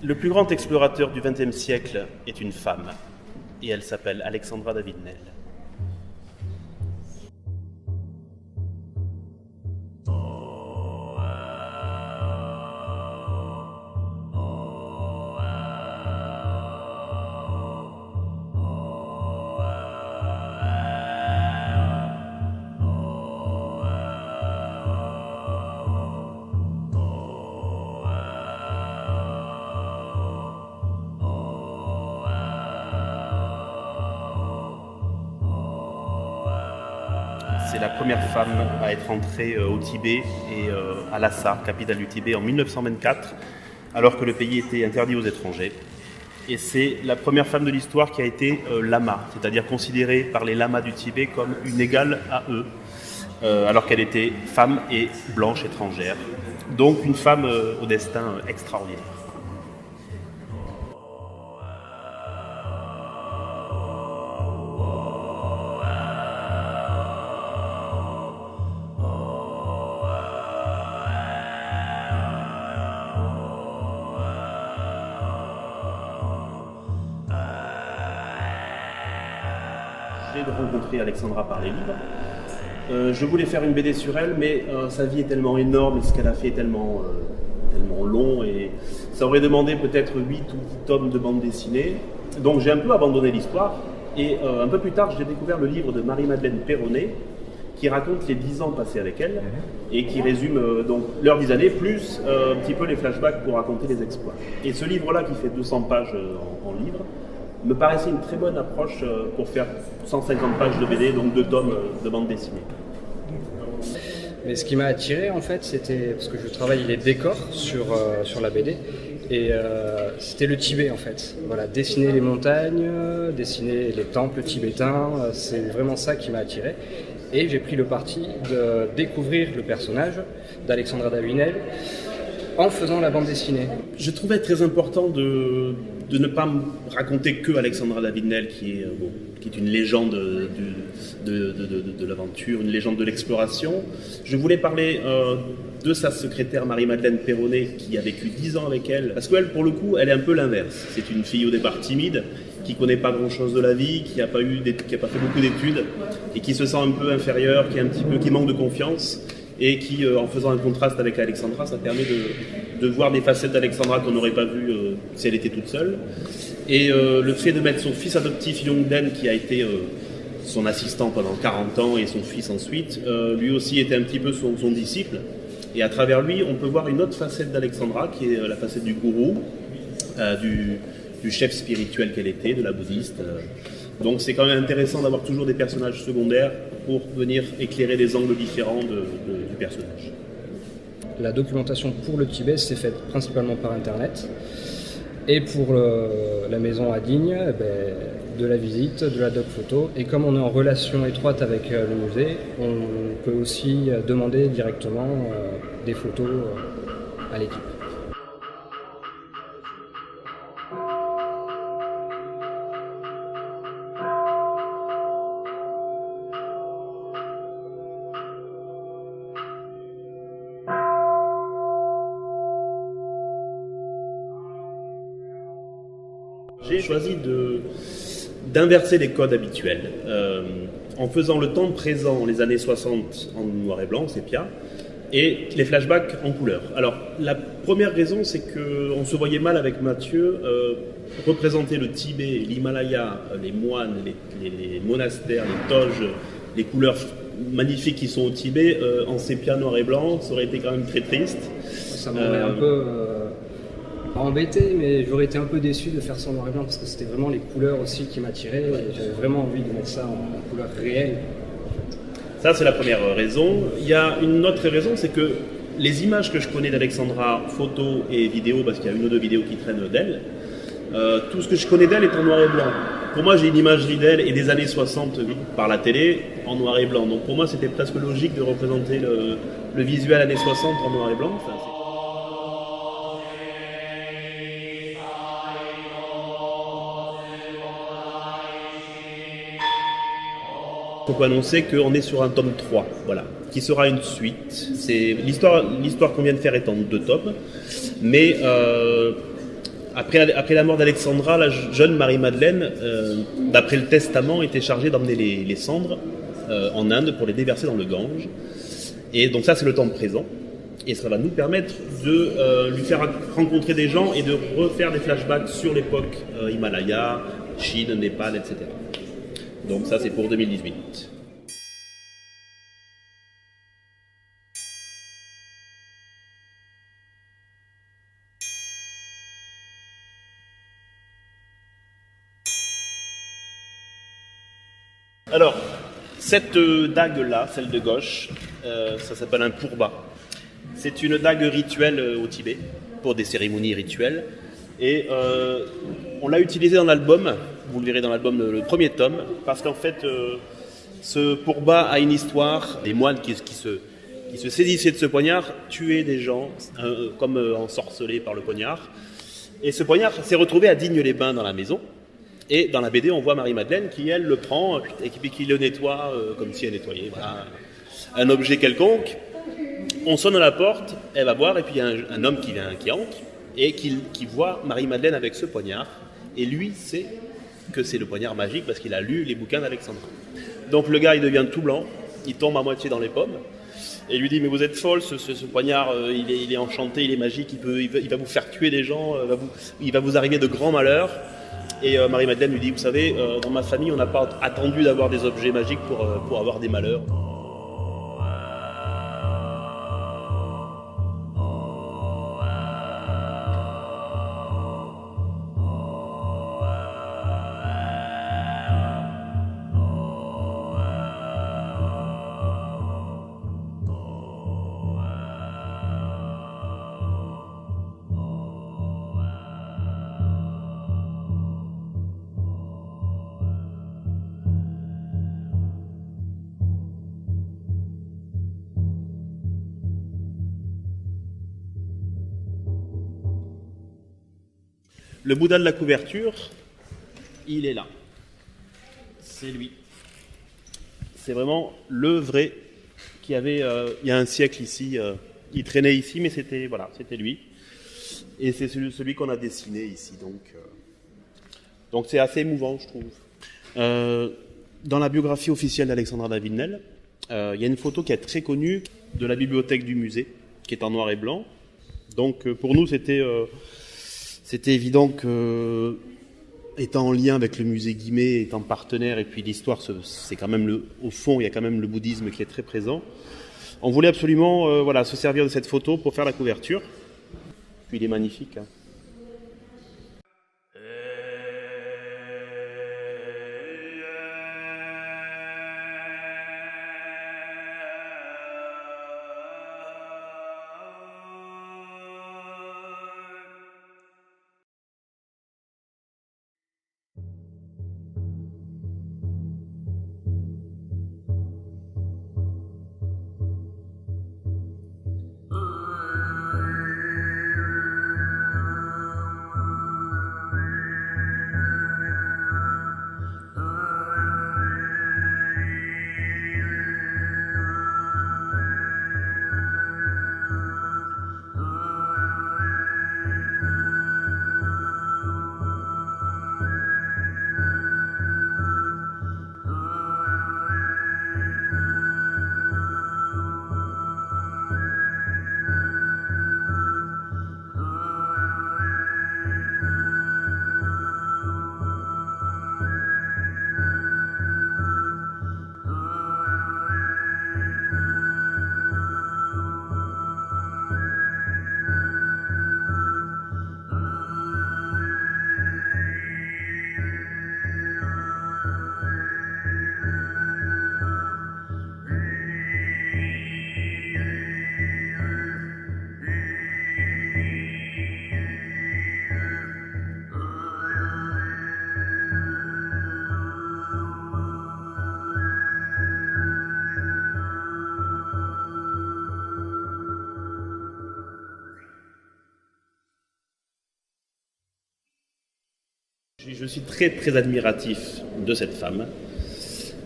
Le plus grand explorateur du XXe siècle est une femme, et elle s'appelle Alexandra David-Néel. C'est la première femme à être entrée au Tibet et à Lhasa, capitale du Tibet, en 1924, alors que le pays était interdit aux étrangers. Et c'est la première femme de l'histoire qui a été lama, c'est-à-dire considérée par les lamas du Tibet comme une égale à eux, alors qu'elle était femme et blanche étrangère. Donc une femme au destin extraordinaire. J'ai rencontré Alexandra par les livres. Je voulais faire une BD sur elle, mais sa vie est tellement énorme et ce qu'elle a fait est tellement long et ça aurait demandé peut-être 8 ou 10 tomes de bande dessinée. Donc j'ai un peu abandonné l'histoire et un peu plus tard j'ai découvert le livre de Marie-Madeleine Perronnet qui raconte les 10 ans passés avec elle et qui résume donc leurs 10 années plus un petit peu les flashbacks pour raconter les exploits. Et ce livre-là qui fait 200 pages en livre me paraissait une très bonne approche pour faire 150 pages de BD, donc 2 tomes de bande dessinée. Mais ce qui m'a attiré en fait, c'était parce que je travaille les décors sur la BD et c'était le Tibet en fait. Voilà, dessiner les montagnes, dessiner les temples tibétains, c'est vraiment ça qui m'a attiré. Et j'ai pris le parti de découvrir le personnage d'Alexandra David-Néel en faisant la bande dessinée. Je trouvais très important de ne pas me raconter que Alexandra David-Néel qui est une légende de l'aventure, une légende de l'exploration. Je voulais parler de sa secrétaire Marie-Madeleine Perronnet qui a vécu 10 ans avec elle. Parce qu'elle, pour le coup, elle est un peu l'inverse. C'est une fille au départ timide, qui connaît pas grand-chose de la vie, qui a pas fait beaucoup d'études et qui se sent un peu inférieure, qui manque de confiance. Et qui, en faisant un contraste avec Alexandra, ça permet de voir des facettes d'Alexandra qu'on n'aurait pas vues si elle était toute seule. Et le fait de mettre son fils adoptif Yongden, qui a été son assistant pendant 40 ans, et son fils ensuite, lui aussi était un petit peu son disciple. Et à travers lui, on peut voir une autre facette d'Alexandra, qui est la facette du gourou, du chef spirituel qu'elle était, de la bouddhiste. Donc c'est quand même intéressant d'avoir toujours des personnages secondaires pour venir éclairer des angles différents du personnage. La documentation pour le Tibet s'est faite principalement par Internet. Et pour la maison à Digne, de la visite, de la doc photo. Et comme on est en relation étroite avec le musée, on peut aussi demander directement des photos à l'équipe. J'ai choisi d'inverser les codes habituels en faisant le temps présent, les années 60 en noir et blanc, sépia, et les flashbacks en couleur. Alors, la première raison, c'est qu'on se voyait mal avec Mathieu représenter le Tibet, l'Himalaya, les moines, les monastères, les toges, les couleurs magnifiques qui sont au Tibet, en sépia noir et blanc, ça aurait été quand même très triste. Ça m'aurait un peu embêté, mais j'aurais été un peu déçu de faire ça en noir et blanc parce que c'était vraiment les couleurs aussi qui m'attiraient et j'avais vraiment envie de mettre ça en couleur réelle. Ça, c'est la première raison. Il y a une autre raison, c'est que les images que je connais d'Alexandra, photos et vidéos, parce qu'il y a une ou deux vidéos qui traînent d'elle, tout ce que je connais d'elle est en noir et blanc. Pour moi, j'ai une imagerie d'elle et des années 60 par la télé en noir et blanc. Donc pour moi, c'était presque logique de représenter le visuel années 60 en noir et blanc. Enfin, il faut annoncer qu'on est sur un tome 3, voilà, qui sera une suite. L'histoire qu'on vient de faire est en 2 tomes, mais Après la mort d'Alexandra, la jeune Marie-Madeleine, d'après le testament, était chargée d'emmener les cendres en Inde pour les déverser dans le Gange. Et donc ça, c'est le temps présent. Et ça va nous permettre de lui faire rencontrer des gens et de refaire des flashbacks sur l'époque Himalaya, Chine, Népal, etc. Donc ça, c'est pour 2018. Alors, cette dague-là, celle de gauche, ça s'appelle un pourba. C'est une dague rituelle au Tibet, pour des cérémonies rituelles. Et on l'a utilisée dans l'album, vous le verrez dans l'album, le premier tome, parce qu'en fait, ce pourba a une histoire. Des moines qui se saisissaient de ce poignard tuaient des gens, comme ensorcelés par le poignard. Et ce poignard s'est retrouvé à Digne-les-Bains dans la maison. Et dans la BD, on voit Marie-Madeleine qui, elle, le prend et qui le nettoie comme si elle nettoyait un objet quelconque. On sonne à la porte, elle va voir, et puis il y a un homme qui entre et qui voit Marie-Madeleine avec ce poignard. Et lui sait que c'est le poignard magique parce qu'il a lu les bouquins d'Alexandra. Donc le gars, il devient tout blanc, il tombe à moitié dans les pommes. Et lui dit, mais vous êtes folle, ce poignard, il est enchanté, il est magique, il va vous faire tuer des gens, il va vous arriver de grands malheurs. Et Marie-Madeleine lui dit, vous savez, dans ma famille, on n'a pas attendu d'avoir des objets magiques pour avoir des malheurs. Le Bouddha de la couverture, il est là. C'est lui. C'est vraiment le vrai qui avait, il y a un siècle ici, il traînait ici, mais c'était lui. Et c'est celui qu'on a dessiné ici. Donc c'est assez émouvant, je trouve. Dans la biographie officielle d'Alexandra David-Néel, il y a une photo qui est très connue de la bibliothèque du musée, qui est en noir et blanc. Donc pour nous, c'était évident que, étant en lien avec le musée Guimet, étant partenaire, et puis l'histoire, c'est quand même au fond, il y a quand même le bouddhisme qui est très présent. On voulait absolument se servir de cette photo pour faire la couverture. Puis il est magnifique. Hein. Je suis très très admiratif de cette femme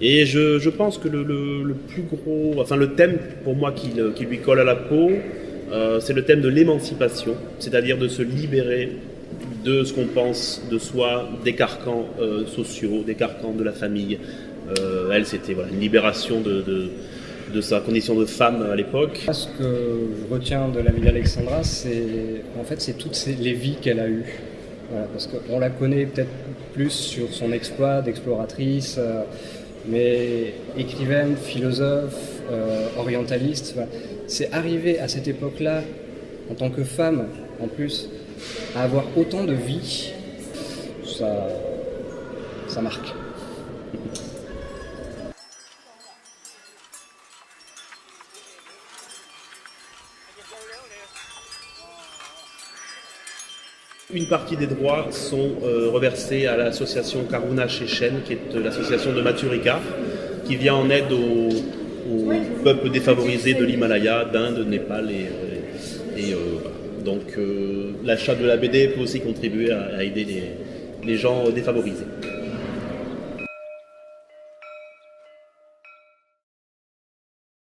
et je pense que le plus gros, enfin le thème pour moi qui lui colle à la peau, c'est le thème de l'émancipation, c'est-à-dire de se libérer de ce qu'on pense de soi, des carcans sociaux, des carcans de la famille. Elle, c'était une libération de sa condition de femme à l'époque. Ce que je retiens de la vie d'Alexandra, c'est toutes les vies qu'elle a eues. Voilà, parce qu'on la connaît peut-être plus sur son exploit d'exploratrice, mais écrivaine, philosophe, orientaliste. Voilà. C'est arrivé à cette époque-là, en tant que femme, en plus, à avoir autant de vie, ça marque. Une partie des droits sont reversés à l'association Karuna Chechen, qui est l'association de Mathieu Ricard, qui vient en aide aux peuples défavorisés de l'Himalaya, d'Inde, Népal donc l'achat de la BD peut aussi contribuer à aider les gens défavorisés.